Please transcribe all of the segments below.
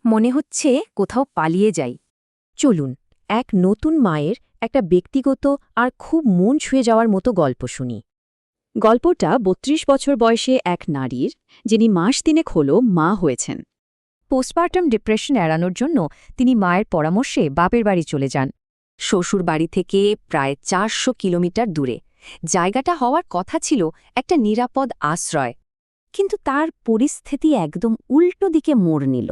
মনে হচ্ছে কোথাও পালিয়ে যাই। চলুন এক নতুন মায়ের একটা ব্যক্তিগত আর খুব মন ছুঁয়ে যাওয়ার মতো গল্প শুনি। গল্পটা ৩২ বছর বয়সে এক নারীর, যিনি মাস তিনেক হল মা হয়েছেন। পোস্টপার্টাম ডিপ্রেশন এড়ানোর জন্য তিনি মায়ের পরামর্শে বাপের বাড়ি চলে যান, শ্বশুর বাড়ি থেকে প্রায় ৪০০ কিলোমিটার দূরে। জায়গাটা হওয়ার কথা ছিল একটা নিরাপদ আশ্রয়, কিন্তু তার পরিস্থিতি একদম উল্টো দিকে মোড় নিল।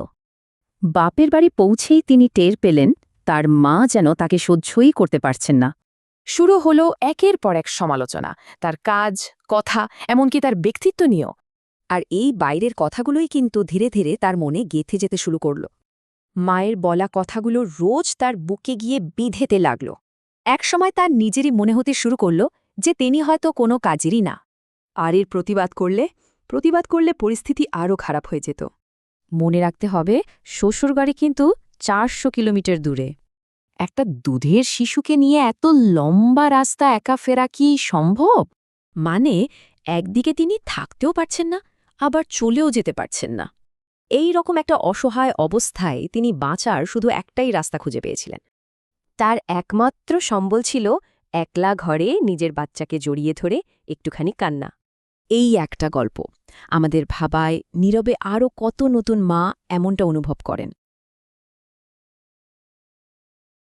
বাপের বাড়ি পৌঁছেই তিনি টের পেলেন তার মা যেন তাকে সহ্যই করতে পারছেন না। শুরু হলো একের পর এক সমালোচনা, তার কাজ, কথা, এমনকি তার ব্যক্তিত্ব নিয়েও। আর এই বাইরের কথাগুলোই কিন্তু ধীরে ধীরে তার মনে গেঁথে যেতে শুরু করল। মায়ের বলা কথাগুলো রোজ তার বুকে গিয়ে বিঁধেতে লাগল। একসময় তার নিজেরই মনে হতে শুরু করল যে তিনি হয়তো কোনো কাজেরই না। আর এর প্রতিবাদ করলে পরিস্থিতি আরও খারাপ হয়ে যেত। মনে রাখতে হবে, শ্বশুরবাড়ি কিন্তু ৪০০ কিলোমিটার দূরে। একটা দুধের শিশুকে নিয়ে এত লম্বা রাস্তা একা ফেরা কি সম্ভব? মানে একদিকে তিনি থাকতেও পারছেন না, আবার চলেও যেতে পারছেন না। এই রকম একটা অসহায় অবস্থায় তিনি বাঁচার শুধু একটাই রাস্তা খুঁজে পেয়েছিলেন। তার একমাত্র সম্বল ছিল একলা ঘরে নিজের বাচ্চাকে জড়িয়ে ধরে একটুখানি কান্না। এই একটা গল্প আমাদের ভাবায় নীরবে আরও কত নতুন মা এমনটা অনুভব করেন।